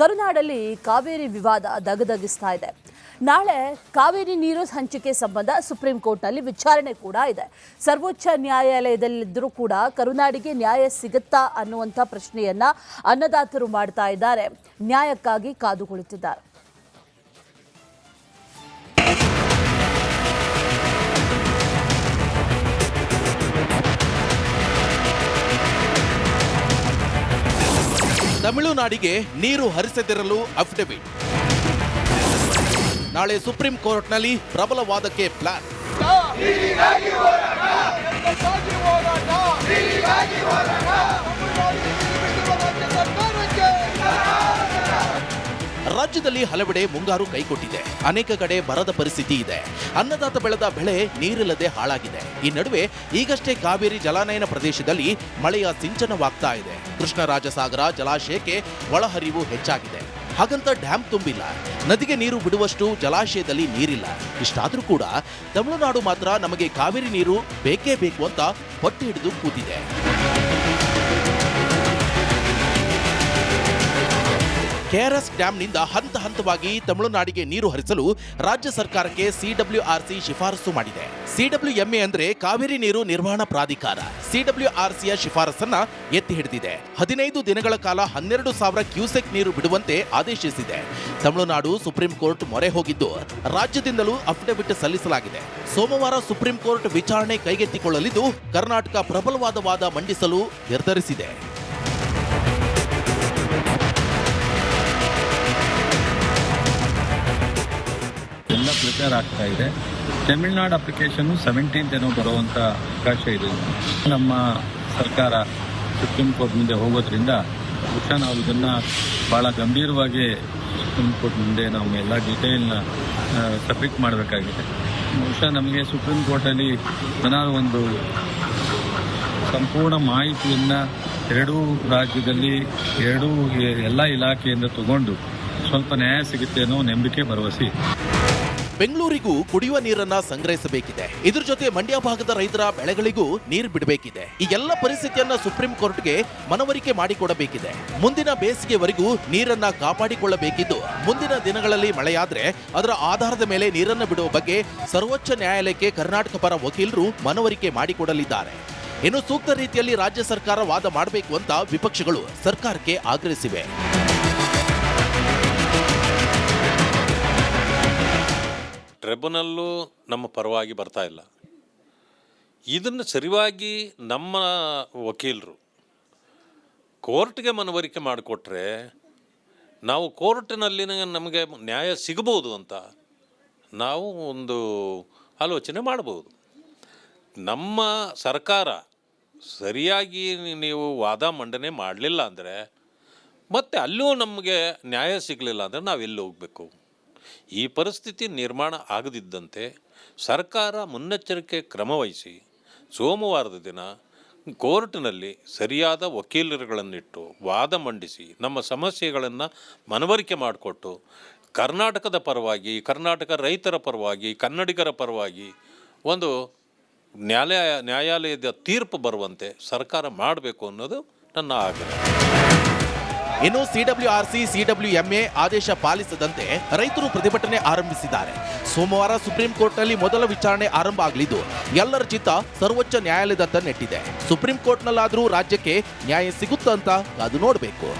ಕರುನಾಡಲ್ಲಿ ಕಾವೇರಿ ವಿವಾದ ದಗದಗಿಸ್ತಾ ಇದೆ. ನಾಳೆ ಕಾವೇರಿ ನೀರು ಹಂಚಿಕೆ ಸಂಬಂಧ ಸುಪ್ರೀಂ ಕೋರ್ಟ್ನಲ್ಲಿ ವಿಚಾರಣೆ ಕೂಡ ಇದೆ. ಸರ್ವೋಚ್ಚ ನ್ಯಾಯಾಲಯದಲ್ಲಿದ್ದರೂ ಕೂಡ ಕರುನಾಡಿಗೆ ನ್ಯಾಯ ಸಿಗುತ್ತಾ ಅನ್ನುವಂಥ ಪ್ರಶ್ನೆಯನ್ನ ಅನ್ನದಾತರು ಮಾಡ್ತಾ ಇದ್ದಾರೆ. ನ್ಯಾಯಕ್ಕಾಗಿ ಕಾದು ಕುಳಿತಿದ್ದಾರೆ. ತಮಿಳುನಾಡಿಗೆ ನೀರು ಹರಿಸದಿರಲು ಅಫಿಡವಿಟ್. ನಾಳೆ ಸುಪ್ರೀಂ ಕೋರ್ಟ್ನಲ್ಲಿ ಪ್ರಬಲ ವಾದಕ್ಕೆ ಪ್ಲಾನ್. ರಾಜ್ಯದಲ್ಲಿ ಹಲವೆಡೆ ಮುಂಗಾರು ಕೈಕೊಟ್ಟಿದೆ. ಅನೇಕ ಕಡೆ ಬರದ ಪರಿಸ್ಥಿತಿ ಇದೆ. ಅನ್ನದಾತ ಬೆಳೆದ ಬೆಳೆ ನೀರಿಲ್ಲದೆ ಹಾಳಾಗಿದೆ. ಈ ನಡುವೆ ಈಗಷ್ಟೇ ಕಾವೇರಿ ಜಲಾನಯನ ಪ್ರದೇಶದಲ್ಲಿ ಮಳೆಯ ಸಿಂಚನವಾಗ್ತಾ ಇದೆ. ಕೃಷ್ಣರಾಜಸಾಗರ ಜಲಾಶಯಕ್ಕೆ ಒಳಹರಿವು ಹೆಚ್ಚಾಗಿದೆ. ಹಾಗಂತ ಡ್ಯಾಂ ತುಂಬಿಲ್ಲ. ನದಿಗೆ ನೀರು ಬಿಡುವಷ್ಟು ಜಲಾಶಯದಲ್ಲಿ ನೀರಿಲ್ಲ. ಇಷ್ಟಾದರೂ ಕೂಡ ತಮಿಳುನಾಡು ಮಾತ್ರ ನಮಗೆ ಕಾವೇರಿ ನೀರು ಬೇಕೇ ಬೇಕು ಅಂತ ಪಟ್ಟು ಹಿಡಿದು ಕೂತಿದೆ. ಕೆಆರ್ಎಸ್ ಡ್ಯಾಂನಿಂದ ಹಂತ ಹಂತವಾಗಿ ತಮಿಳುನಾಡಿಗೆ ನೀರು ಹರಿಸಲು ರಾಜ್ಯ ಸರ್ಕಾರಕ್ಕೆ ಸಿಡಬ್ಲ್ಯೂಆರ್ಸಿ ಶಿಫಾರಸು ಮಾಡಿದೆ. ಸಿಡಬ್ಲ್ಯೂಎಂಎ ಅಂದ್ರೆ ಕಾವೇರಿ ನೀರು ನಿರ್ವಹಣಾ ಪ್ರಾಧಿಕಾರ. ಸಿಡಬ್ಲ್ಯೂಆರ್ಸಿಯ ಶಿಫಾರಸನ್ನ ಎತ್ತಿ ಹಿಡಿದಿದೆ. 15 ದಿನಗಳ ಕಾಲ 12,000 ಕ್ಯೂಸೆಕ್ ನೀರು ಬಿಡುವಂತೆ ಆದೇಶಿಸಿದೆ. ತಮಿಳುನಾಡು ಸುಪ್ರೀಂ ಕೋರ್ಟ್ ಮೊರೆ ಹೋಗಿದ್ದು ರಾಜ್ಯದಿಂದಲೂ ಅಫಿಡವಿಟ್ ಸಲ್ಲಿಸಲಾಗಿದೆ. ಸೋಮವಾರ ಸುಪ್ರೀಂ ಕೋರ್ಟ್ ವಿಚಾರಣೆ ಕೈಗೆತ್ತಿಕೊಳ್ಳಲಿದ್ದು ಕರ್ನಾಟಕ ಪ್ರಬಲವಾದ ವಾದ ಮಂಡಿಸಲು ನಿರ್ಧರಿಸಿದೆ. ಎಲ್ಲ ಪ್ರಿಪೇರ್ ಆಗ್ತಾ ಇದೆ. ತಮಿಳುನಾಡು ಅಪ್ಲಿಕೇಶನ್ 17th ಏನೋ ಬರುವಂಥ ಅವಕಾಶ ಇದೆ. ನಮ್ಮ ಸರ್ಕಾರ ಸುಪ್ರೀಂ ಕೋರ್ಟ್ ಮುಂದೆ ಹೋಗೋದ್ರಿಂದ ಬಹುಶಃ ನಾವು ಇದನ್ನು ಭಾಳ ಗಂಭೀರವಾಗಿ ಸುಪ್ರೀಂ ಕೋರ್ಟ್ ಮುಂದೆ ನಾವು ಎಲ್ಲ ಡೀಟೇಲ್ನ ಸಬ್ಮಿಟ್ ಮಾಡಬೇಕಾಗಿದೆ. ಬಹುಶಃ ನಮಗೆ ಸುಪ್ರೀಂ ಕೋರ್ಟಲ್ಲಿ ಏನಾದರೂ ಒಂದು ಸಂಪೂರ್ಣ ಮಾಹಿತಿಯನ್ನು ಎರಡೂ ರಾಜ್ಯದಲ್ಲಿ ಎಲ್ಲ ಇಲಾಖೆಯಿಂದ ತಗೊಂಡು ಸ್ವಲ್ಪ ನ್ಯಾಯ ಸಿಗುತ್ತೆ ಅನ್ನೋ ನಂಬಿಕೆ ಭರವಸೆ. ಬೆಂಗಳೂರಿಗೂ ಕುಡಿಯುವ ನೀರನ್ನ ಸಂಗ್ರಹಿಸಬೇಕಿದೆ. ಇದ್ರ ಜೊತೆ ಮಂಡ್ಯ ಭಾಗದ ರೈತರ ಬೆಳೆಗಳಿಗೂ ನೀರು ಬಿಡಬೇಕಿದೆ. ಈ ಎಲ್ಲ ಪರಿಸ್ಥಿತಿಯನ್ನ ಸುಪ್ರೀಂ ಕೋರ್ಟ್ಗೆ ಮನವರಿಕೆ ಮಾಡಿಕೊಡಬೇಕಿದೆ. ಮುಂದಿನ ಬೇಸಿಗೆವರೆಗೂ ನೀರನ್ನ ಕಾಪಾಡಿಕೊಳ್ಳಬೇಕಿದ್ದು ಮುಂದಿನ ದಿನಗಳಲ್ಲಿ ಮಳೆಯಾದ್ರೆ ಅದರ ಆಧಾರದ ಮೇಲೆ ನೀರನ್ನು ಬಿಡುವ ಬಗ್ಗೆ ಸರ್ವೋಚ್ಚ ನ್ಯಾಯಾಲಯಕ್ಕೆ ಕರ್ನಾಟಕ ಪರ ವಕೀಲರು ಮನವರಿಕೆ ಮಾಡಿಕೊಡಲಿದ್ದಾರೆ. ಇನ್ನು ಸೂಕ್ತ ರೀತಿಯಲ್ಲಿ ರಾಜ್ಯ ಸರ್ಕಾರ ವಾದ ಮಾಡಬೇಕು ಅಂತ ವಿಪಕ್ಷಗಳು ಸರ್ಕಾರಕ್ಕೆ ಆಗ್ರಹಿಸಿವೆ. ಟ್ರಿಬ್ಯುನಲ್ಲು ನಮ್ಮ ಪರವಾಗಿ ಬರ್ತಾ ಇಲ್ಲ. ಇದನ್ನು ಸರಿಯಾಗಿ ನಮ್ಮ ವಕೀಲರು ಕೋರ್ಟ್ಗೆ ಮನವರಿಕೆ ಮಾಡಿಕೊಟ್ರೆ ನಾವು ಕೋರ್ಟಿನಲ್ಲಿ ನಮಗೆ ನ್ಯಾಯ ಸಿಗಬಹುದು ಅಂತ ನಾವು ಒಂದು ಆಲೋಚನೆ ಮಾಡಬಹುದು. ನಮ್ಮ ಸರ್ಕಾರ ಸರಿಯಾಗಿ ನೀವು ವಾದ ಮಂಡನೆ ಮಾಡಲಿಲ್ಲ ಅಂದರೆ ಮತ್ತೆ ಅಲ್ಲೂ ನಮಗೆ ನ್ಯಾಯ ಸಿಗಲಿಲ್ಲ ಅಂದರೆ ನಾವೆಲ್ಲಿ ಹೋಗಬೇಕು? ಈ ಪರಿಸ್ಥಿತಿ ನಿರ್ಮಾಣ ಆಗದಿದ್ದಂತೆ ಸರ್ಕಾರ ಮುನ್ನೆಚ್ಚರಿಕೆ ಕ್ರಮವಹಿಸಿ ಸೋಮವಾರದ ದಿನ ಕೋರ್ಟ್ನಲ್ಲಿ ಸರಿಯಾದ ವಕೀಲರುಗಳನ್ನಿಟ್ಟು ವಾದ ಮಂಡಿಸಿ ನಮ್ಮ ಸಮಸ್ಯೆಗಳನ್ನು ಮನವರಿಕೆ ಮಾಡಿಕೊಟ್ಟು ಕರ್ನಾಟಕದ ಪರವಾಗಿ, ಕರ್ನಾಟಕ ರೈತರ ಪರವಾಗಿ, ಕನ್ನಡಿಗರ ಪರವಾಗಿ ಒಂದು ನ್ಯಾಯಾಲಯದ ತೀರ್ಪು ಬರುವಂತೆ ಸರ್ಕಾರ ಮಾಡಬೇಕು ಅನ್ನೋದು ನನ್ನ ಆಗ್ರಹ. ಇನ್ನು ಸಿಡಬ್ಲ್ಯೂಆರ್ಸಿ ಸಿಡಬ್ಲ್ಯೂಎಂಎ ಆದೇಶ ಪಾಲಿಸದಂತೆ ರೈತರು ಪ್ರತಿಭಟನೆ ಆರಂಭಿಸಿದ್ದಾರೆ. ಸೋಮವಾರ ಸುಪ್ರೀಂ ಕೋರ್ಟ್ನಲ್ಲಿ ಮೊದಲ ವಿಚಾರಣೆ ಆರಂಭ ಆಗಲಿದ್ದು ಎಲ್ಲರ ಚಿತ್ತ ಸರ್ವೋಚ್ಚ ನ್ಯಾಯಾಲಯದತ್ತ ನೆಟ್ಟಿದೆ. ಸುಪ್ರೀಂ ಕೋರ್ಟ್ನಲ್ಲಾದರೂ ರಾಜ್ಯಕ್ಕೆ ನ್ಯಾಯ ಸಿಗುತ್ತಾ ಅಂತ ಕಾದು ನೋಡಬೇಕು.